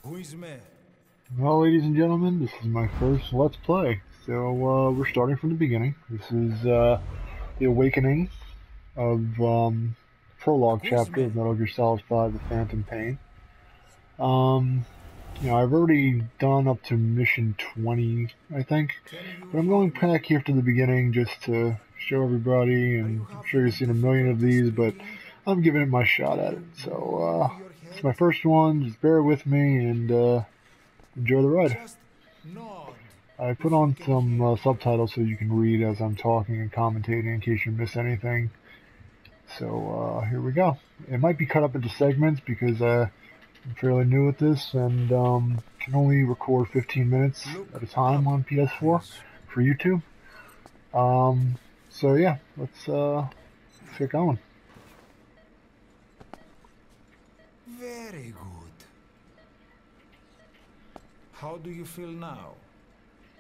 Well, ladies and gentlemen, this is my first Let's Play. So, we're starting from the beginning. This is, the awakening of, prologue chapter of Metal Gear Solid 5, The Phantom Pain. I've already done up to mission 20, I think. But I'm going back here to the beginning just to show everybody, and I'm sure you've seen a million of these, but I'm giving it my shot at it. So, it's my first one, just bear with me, and, enjoy the ride. I put on some subtitles so you can read as I'm talking and commentating in case you miss anything. So here we go. It might be cut up into segments because I'm fairly new at this and can only record 15 minutes at a time on PS4 for YouTube. So yeah, let's get going. Very good. How do you feel now?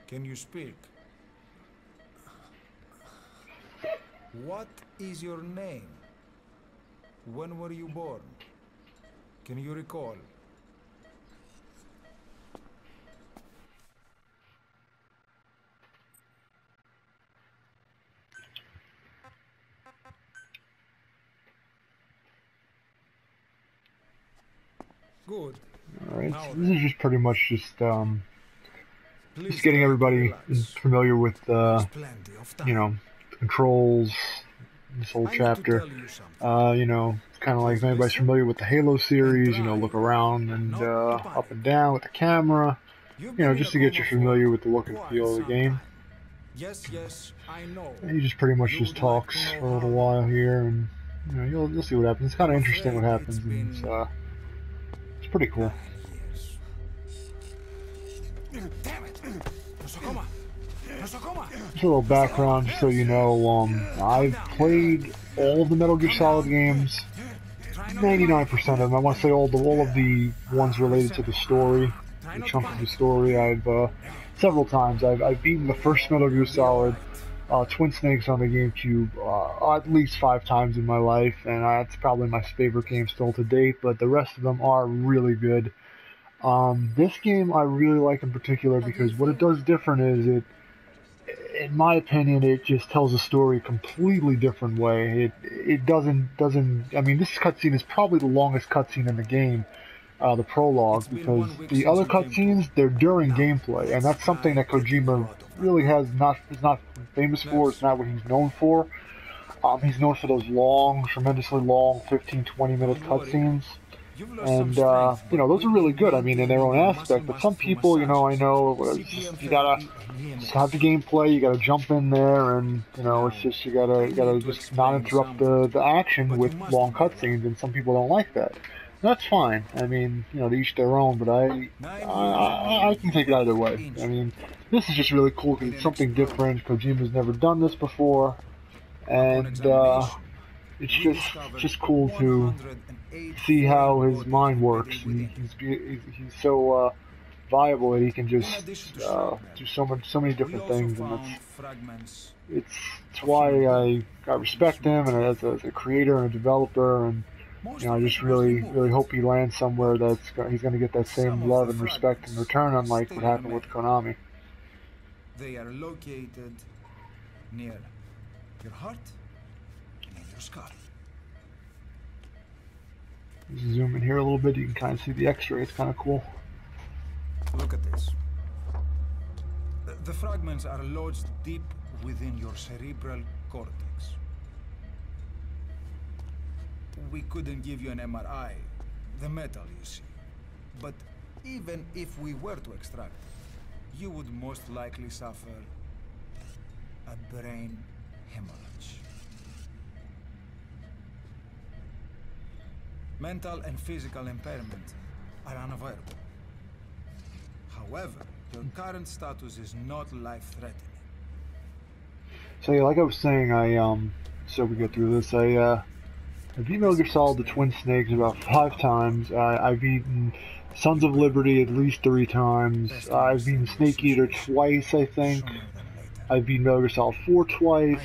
Can you speak? What is your name? When were you born? Can you recall? Good. Alright, so this is just pretty much just getting everybody familiar with, you know, the controls, this whole chapter. You know, it's kind of like if anybody's familiar with the Halo series, you know, look around and up and down with the camera, you know, just to get you familiar with the look and feel of the game. Yes, I know. And he just pretty much just talks for a little while here, and you know, you'll see what happens. It's kind of interesting what happens, and it's pretty cool. Just a little background, just so you know, I've played all of the Metal Gear Solid games, 99% of them. I want to say all of the ones related to the story, the chunk of the story. I've several times. I've beaten the first Metal Gear Solid, Twin Snakes on the GameCube, at least 5 times in my life, and it's probably my favorite game still to date. But the rest of them are really good. This game I really like in particular because what it does different is in my opinion, it just tells a story a completely different way. It doesn't. I mean, this cutscene is probably the longest cutscene in the game, the prologue, because the other cutscenes they're during gameplay, and that's something that Kojima really is not famous for. It's not what he's known for. He's known for those long, tremendously long, 15-20 minute cutscenes. And, you know, those are really good, I mean, in their own aspect, but some people, you know, I know, you gotta just have the gameplay, you gotta jump in there, and, you know, it's just, you gotta just not interrupt the action with long cutscenes, and some people don't like that. That's fine, I mean, you know, to each their own, but I can take it either way. I mean, this is just really cool because it's something different. Kojima's never done this before, and, it's just cool to see how his mind works. He's so viable that he can just do so many different things, and it's why I respect him, and as a creator and a developer, and you know, I just really hope he lands somewhere he's going to get that same love and respect in return, unlike what happened with Konami. They are located near your heart and in your skull. Zoom in here a little bit, you can kind of see the x-ray, it's kind of cool. Look at this. The fragments are lodged deep within your cerebral cortex. We couldn't give you an MRI, the metal you see. But even if we were to extract it, you would most likely suffer a brain hemorrhage. Mental and physical impairment are unavoidable. However, your current status is not life-threatening. So yeah, like I was saying, so we get through this, I beat Metal Gear Solid the Twin Snakes about 5 times. I've beaten Sons of Liberty at least 3 times. I've beaten Snake Eater twice, I think. I've beaten Metal Gear Solid 4 twice.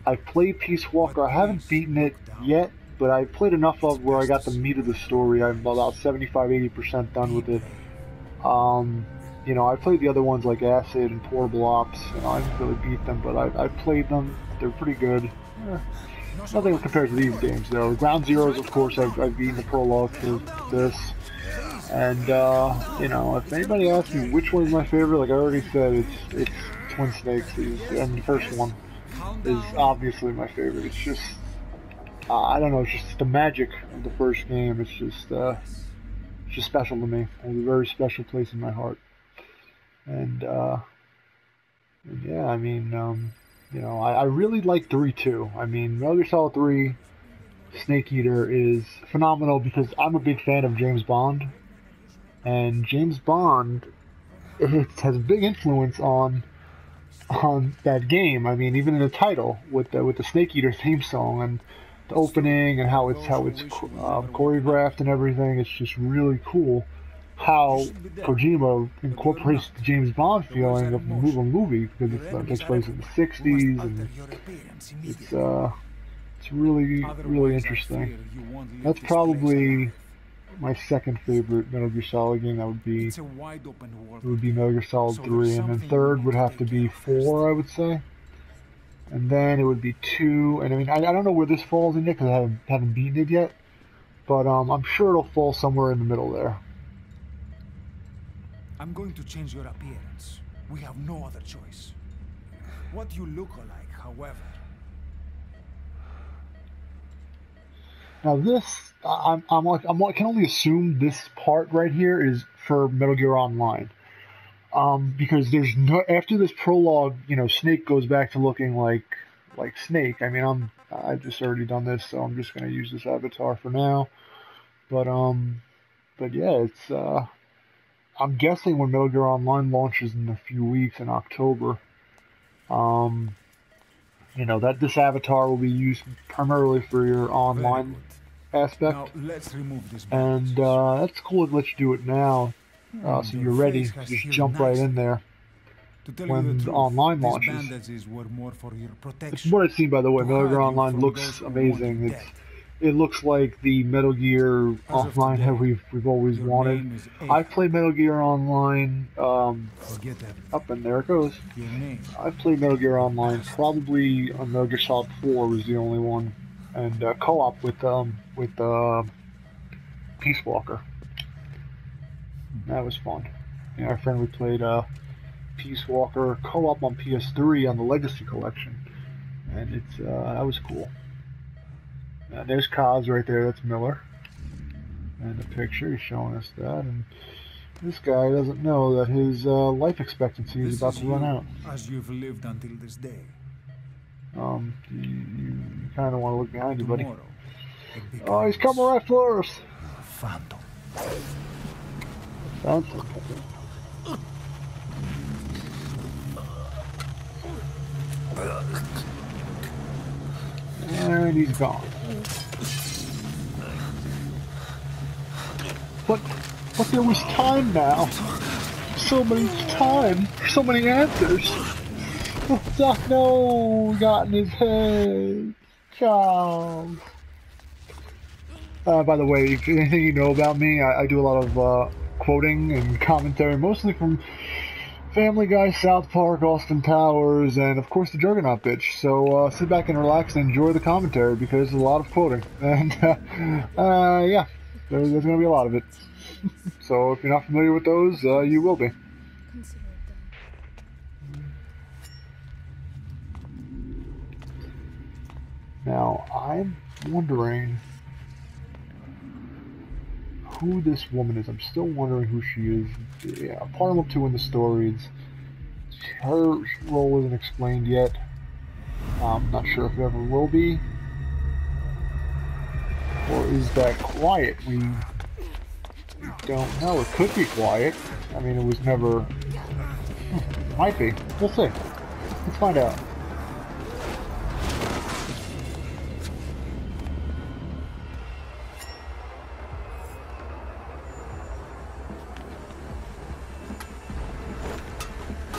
I've played Peace Walker. I haven't beaten it yet, but I played enough of where I got the meat of the story. I'm about 75-80% done with it. You know, I played the other ones like Acid and Portable Ops. You know, I didn't really beat them, but I played them. They're pretty good. Nothing compared to these games, though. Ground Zeroes, of course, I've beaten the prologue for this. And, you know, if anybody asks me which one is my favorite, like I already said, it's Twin Snakes. And the first one is obviously my favorite. It's just, I don't know, it's just the magic of the first game. It's just special to me. It has a very special place in my heart. And yeah, I mean, you know, I really like 3 too. I mean, Metal Gear Solid 3 Snake Eater is phenomenal because I'm a big fan of James Bond, and James Bond has a big influence on that game. I mean, even in the title with the Snake Eater theme song and the opening and how it's choreographed and everything. It's just really cool how Kojima incorporates the James Bond feeling of a movie because it takes place in the 60s, and it's really interesting. That's probably my second favorite Metal Gear Solid game. That would be Metal Gear Solid 3, and then third would have to be 4, I would say. And then it would be 2, and I mean, I don't know where this falls in yet because I haven't beaten it yet, but I'm sure it'll fall somewhere in the middle there. I'm going to change your appearance. We have no other choice. What you look like, however. Now this, I can only assume this part right here is for Metal Gear Online. Because there's no, after this prologue, you know, Snake goes back to looking like Snake. I mean, I've just already done this, so I'm just gonna use this avatar for now. But yeah, it's I'm guessing when Metal Gear Online launches in a few weeks in October, you know, that this avatar will be used primarily for your online aspect. Now, let's remove this and that's cool. It lets you do it now. So you're ready, just jump right in there when the online launches. From what I've seen, by the way, Metal Gear Online looks amazing. It looks like the Metal Gear Online that we've always wanted. I've played Metal Gear Online, up and there it goes. I've played Metal Gear Online probably on Metal Gear Solid 4 was the only one, and co-op with Peace Walker. That was fun. Yeah, our friend, we played Peace Walker co-op on PS3 on the Legacy Collection, and it's that was cool. There's Kaz right there. That's Miller, and the picture he's showing us that. And this guy doesn't know that his life expectancy is about to run out. As you've lived until this day. You kind of want to look behind you, buddy. Oh, he's coming right for us. Phantom. Phantom. And he's gone. But there was time now. So many time. So many answers. Oh, no, got in his head. Charles. By the way, if anything you know about me, I do a lot of quoting and commentary, mostly from Family Guy, South Park, Austin Powers, and of course the Juggernaut bitch. So sit back and relax and enjoy the commentary because there's a lot of quoting. And yeah, there's going to be a lot of it. So if you're not familiar with those, you will be. Now, I'm wondering who this woman is. I'm still wondering who she is. Yeah, part of them too in the stories. Her role isn't explained yet. I'm not sure if it ever will be. Or is that Quiet? We don't know. It could be Quiet. I mean, it was never... Might be. We'll see. Let's find out.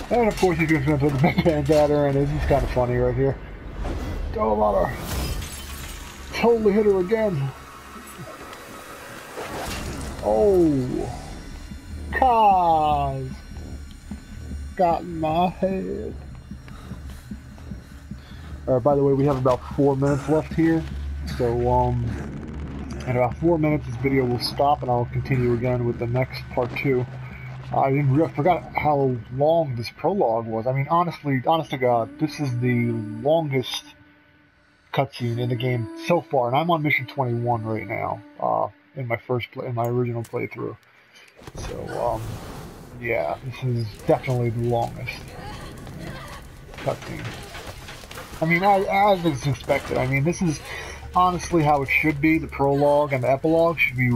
And of course he's going to put the band at her, and it's kind of funny right here. Throw a lot of totally hit her again. Oh. Kaz. Got in my head. By the way, we have about 4 minutes left here. So, in about 4 minutes, this video will stop, and I'll continue again with the next part 2. I forgot how long this prologue was. I mean, honest to God, this is the longest cutscene in the game so far, and I'm on mission 21 right now. In my original playthrough. So, yeah, this is definitely the longest cutscene. I mean, as is expected. I mean, this is honestly how it should be. The prologue and the epilogue should be,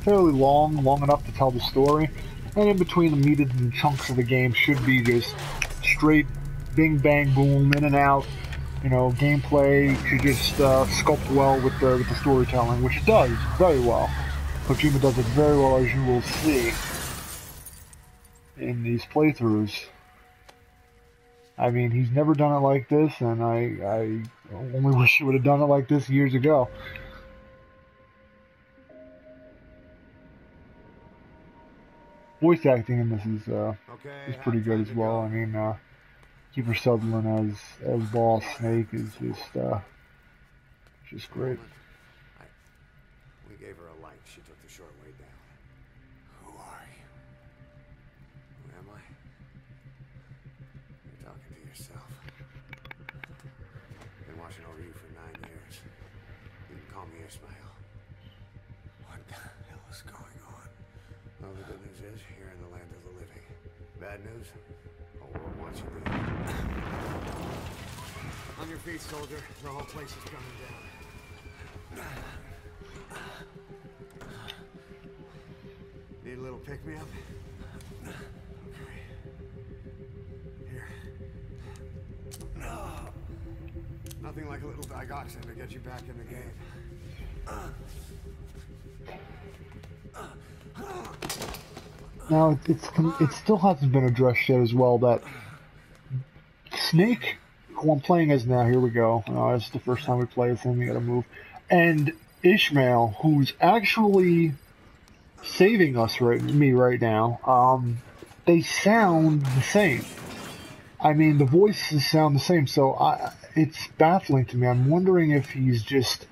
fairly long enough to tell the story. And in between the meated and chunks of the game should be just straight bing bang boom, in and out. Gameplay should just sculpt well with the storytelling, which it does very well. Kojima does it very well, as you will see in these playthroughs. I mean, he's never done it like this, and I only wish he would have done it like this years ago. Voice acting in this is pretty good as well. I mean, Kiefer Sutherland as Boss Snake is just great. We gave her a light. She took the short way down. Who are you? Who am I? You're talking to yourself. Been watching over you for 9 years. You can call me Ismail. What the hell is going on? Well, the good news is you're in the land of the living. Bad news? The world wants you dead. On your feet, soldier. The whole place is coming down. Need a little pick-me-up? Okay. Here. Nothing like a little digoxin to get you back in the game. Now, it still hasn't been addressed yet as well that Snake, who I'm playing as now, here we go. This is the first time we play as him, we gotta move. And Ishmael, who's actually saving us right now, they sound the same. I mean, the voices sound the same, so it's baffling to me. I'm wondering if he's just...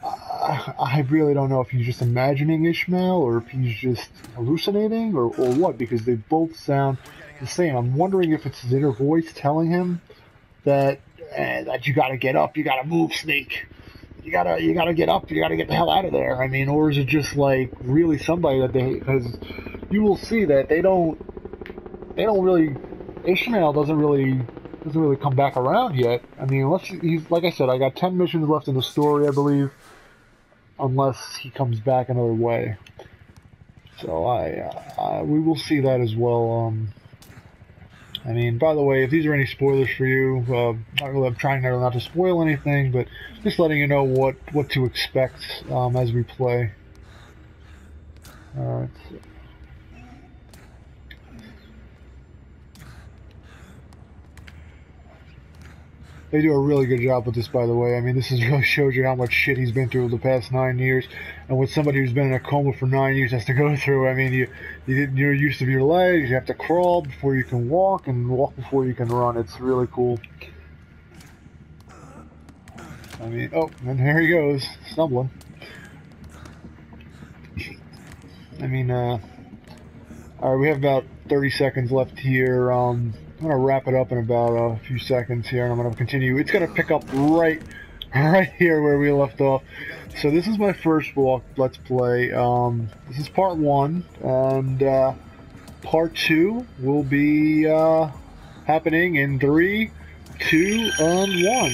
I really don't know if he's just imagining Ishmael, or if he's just hallucinating, or what, because they both sound the same. I'm wondering if it's his inner voice telling him that you gotta get up, you gotta move, Snake. You gotta get up, you gotta get the hell out of there. I mean, or is it just like really somebody that because you will see that they don't really, Ishmael doesn't really come back around yet. I mean, unless he's, like I said, I got 10 missions left in the story, I believe, unless he comes back another way. So we will see that as well. I mean, by the way, if these are any spoilers for you, I'm trying not to spoil anything, but just letting you know what to expect as we play. Alright. They do a really good job with this, by the way. I mean, this really shows you how much shit he's been through the past 9 years, and what somebody who's been in a coma for 9 years has to go through. I mean, you're used of your legs, you have to crawl before you can walk, and walk before you can run. It's really cool. I mean, oh, and here he goes, stumbling. I mean, alright, we have about 30 seconds left here. I'm going to wrap it up in about a few seconds here, and I'm going to continue. It's going to pick up right here where we left off. So this is my first Let's Play. This is part 1, and part 2 will be happening in 3, 2, and 1.